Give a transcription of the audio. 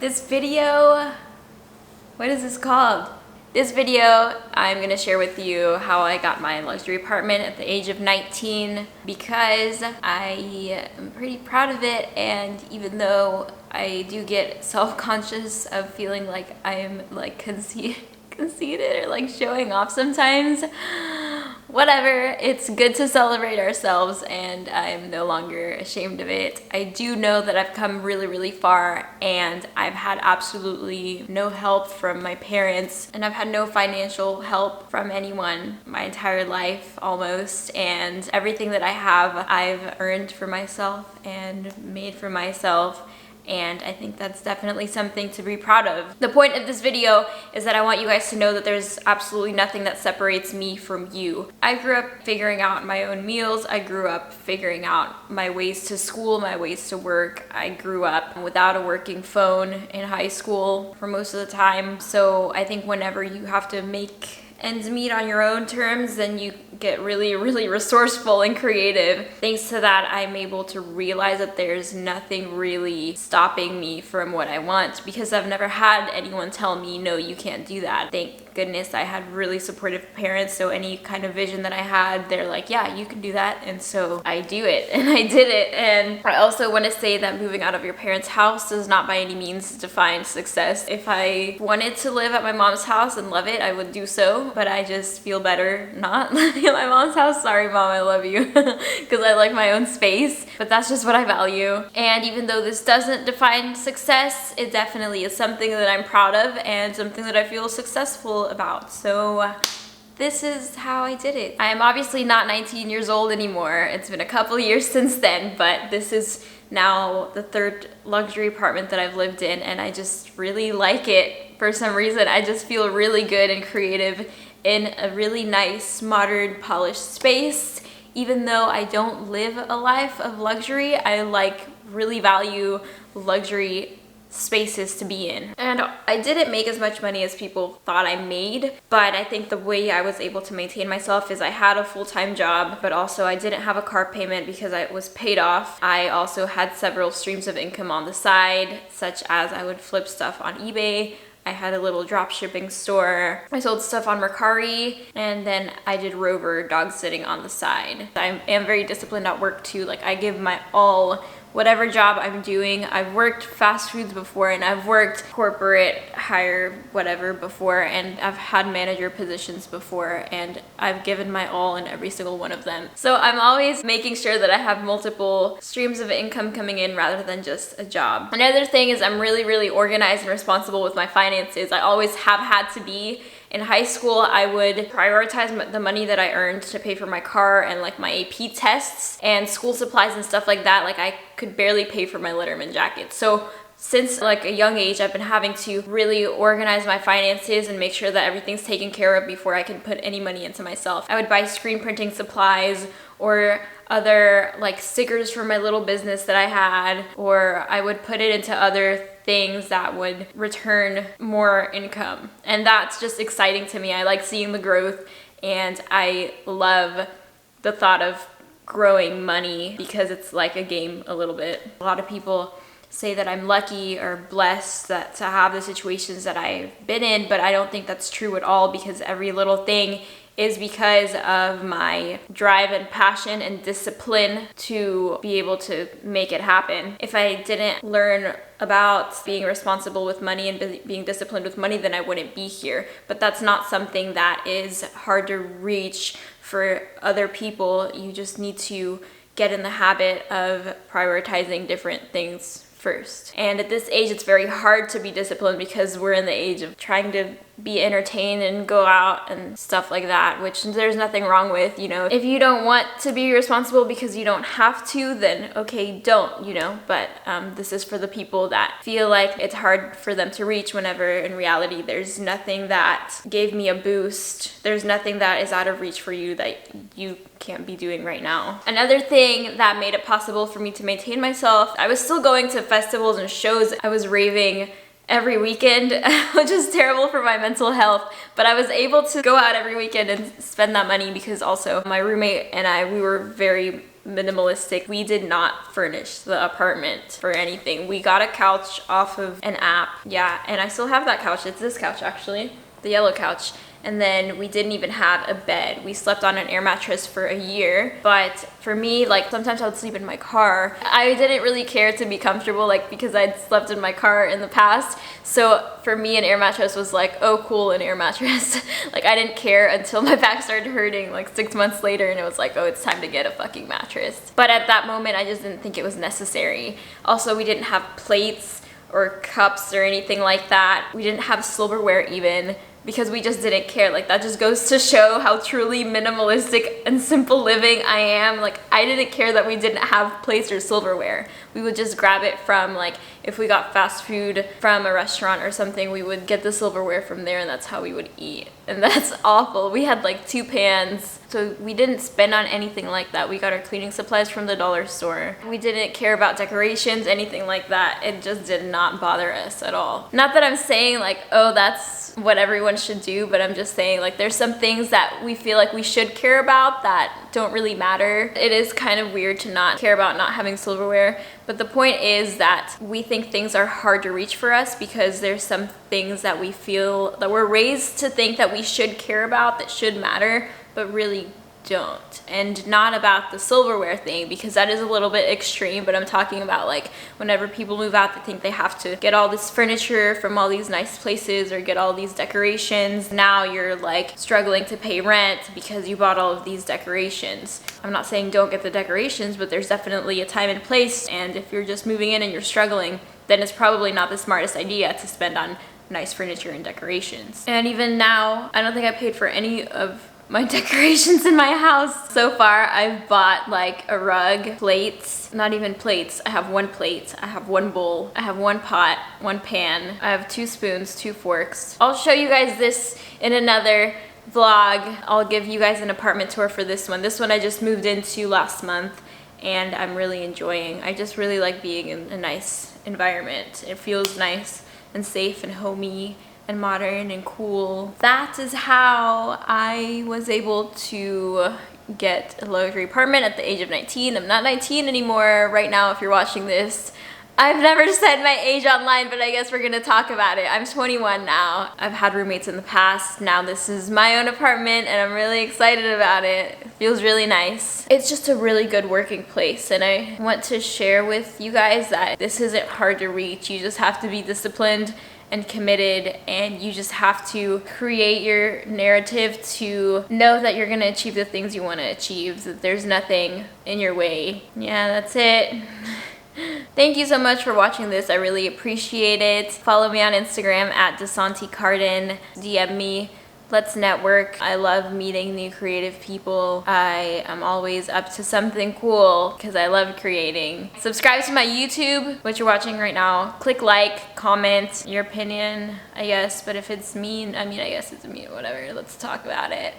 This video, what is this called? This video, I'm gonna share with you how I got my luxury apartment at the age of 19 because I am pretty proud of it, and even though I do get self-conscious of feeling like I'm like conceited or like showing off sometimes, whatever, it's good to celebrate ourselves and I'm no longer ashamed of it. I do know that I've come really far, and I've had absolutely no help from my parents, and I've had no financial help from anyone my entire life almost, and everything that I have I've earned for myself and made for myself. And I think that's definitely something to be proud of. The point of this video is that I want you guys to know that there's absolutely nothing that separates me from you. I grew up figuring out my own meals. I grew up figuring out my ways to school, my ways to work. I grew up without a working phone in high school for most of the time. So I think whenever you have to make ends meet on your own terms, then you get really resourceful and creative. Thanks to that, I'm able to realize that there's nothing really stopping me from what I want, because I've never had anyone tell me, no, you can't do that. Thank goodness I had really supportive parents, so any kind of vision that I had, they're like, yeah, you can do that. And so I do it, and I did it. And I also want to say that moving out of your parents' house does not by any means define success. If I wanted to live at my mom's house and love it, I would do so, but I just feel better not living at my mom's house. Sorry, Mom, I love you, because I like my own space, but that's just what I value. And even though this doesn't define success, it definitely is something that I'm proud of and something that I feel successful about. So this is how I did it. I am obviously not 19 years old anymore. It's been a couple years since then, but this is now the third luxury apartment that I've lived in, and I just really like it. For some reason, I just feel really good and creative in a really nice, modern, polished space. Even though I don't live a life of luxury, I really value luxury spaces to be in. And I didn't make as much money as people thought I made, but I think the way I was able to maintain myself is I had a full-time job, but also I didn't have a car payment because I was paid off. I also had several streams of income on the side, such as I would flip stuff on eBay. I had a little drop shipping store. I sold stuff on Mercari, and then I did Rover dog sitting on the side. I am very disciplined at work too. Like, I give my all, whatever job I'm doing. I've worked fast foods before, and I've worked corporate hire whatever before, and I've had manager positions before, and I've given my all in every single one of them. So I'm always making sure that I have multiple streams of income coming in rather than just a job. Another thing is I'm really organized and responsible with my finances. I always have had to be. In high school, I would prioritize the money that I earned to pay for my car and like my AP tests and school supplies and stuff like that. Like, I could barely pay for my Letterman jacket. So since like a young age, I've been having to really organize my finances and make sure that everything's taken care of before I can put any money into myself. I would buy screen printing supplies or other like stickers for my little business that I had, or I would put it into other things that would return more income. And that's just exciting to me. I like seeing the growth, and I love the thought of growing money because it's like a game a little bit. A lot of people say that I'm lucky or blessed to have the situations that I've been in, but I don't think that's true at all, because every little thing is because of my drive and passion and discipline to be able to make it happen. If I didn't learn about being responsible with money and being disciplined with money, then I wouldn't be here. But that's not something that is hard to reach for other people. You just need to get in the habit of prioritizing different things first. And at this age, it's very hard to be disciplined because we're in the age of trying to be entertained and go out and stuff like that, which there's nothing wrong with, you know. If you don't want to be responsible because you don't have to, then okay, don't, you know. But this is for the people that feel like it's hard for them to reach, whenever in reality there's nothing that gave me a boost. There's nothing that is out of reach for you that you can't be doing right now. Another thing that made it possible for me to maintain myself, I was still going to festivals and shows. I was raving every weekend, which is terrible for my mental health, but I was able to go out every weekend and spend that money because also my roommate and I, we were very minimalistic. We did not furnish the apartment for anything. We got a couch off of an app. Yeah, and I still have that couch. It's this couch actually, the yellow couch. And then we didn't even have a bed. We slept on an air mattress for a year. But for me, like sometimes I would sleep in my car. I didn't really care to be comfortable, like because I'd slept in my car in the past. So for me, an air mattress was like, oh cool, an air mattress. Like I didn't care until my back started hurting like 6 months later, and it was like, oh, it's time to get a fucking mattress. But at that moment, I just didn't think it was necessary. Also, we didn't have plates or cups or anything like that. We didn't have silverware even, because we just didn't care. Like that just goes to show how truly minimalistic and simple living I am. Like I didn't care that we didn't have plates or silverware. We would just grab it from, like, if we got fast food from a restaurant or something, we would get the silverware from there, and that's how we would eat. And that's awful. We had like 2 pans, so we didn't spend on anything like that. We got our cleaning supplies from the dollar store. We didn't care about decorations, anything like that. It just did not bother us at all. Not that I'm saying like, oh, that's what everyone should do, but I'm just saying like there's some things that we feel like we should care about that don't really matter. It is kind of weird to not care about not having silverware, but the point is that we think things are hard to reach for us because there's some things that we feel that we're raised to think that we should care about, that should matter, but really don't. And not about the silverware thing, because that is a little bit extreme, but I'm talking about like whenever people move out, they think they have to get all this furniture from all these nice places or get all these decorations. Now you're like struggling to pay rent because you bought all of these decorations. I'm not saying don't get the decorations, but there's definitely a time and place, and if you're just moving in and you're struggling, then it's probably not the smartest idea to spend on nice furniture and decorations. And even now, I don't think I paid for any of my decorations in my house. So far, I've bought like a rug, plates, not even plates. I have 1 plate, I have 1 bowl, I have 1 pot, 1 pan, I have 2 spoons, 2 forks. I'll show you guys this in another vlog. I'll give you guys an apartment tour for this one. This one I just moved into last month, and I'm really enjoying. I just really like being in a nice environment. It feels nice and safe and homey and modern and cool. That is how I was able to get a luxury apartment at the age of 19. I'm not 19 anymore right now if you're watching this. I've never said my age online, but I guess we're gonna talk about it. I'm 21 now. I've had roommates in the past. Now this is my own apartment, and I'm really excited about it. It feels really nice. It's just a really good working place, and I want to share with you guys that this isn't hard to reach. You just have to be disciplined and committed, and you just have to create your narrative to know that you're gonna achieve the things you want to achieve, that there's nothing in your way. Yeah, that's it. Thank you so much for watching this. I really appreciate it. Follow me on Instagram at DesantiCarden. DM me. Let's network. I love meeting new creative people. I am always up to something cool because I love creating. Subscribe to my YouTube, which you're watching right now. Click like, comment your opinion, I guess. But if it's mean, I mean, I guess it's mean, whatever. Let's talk about it.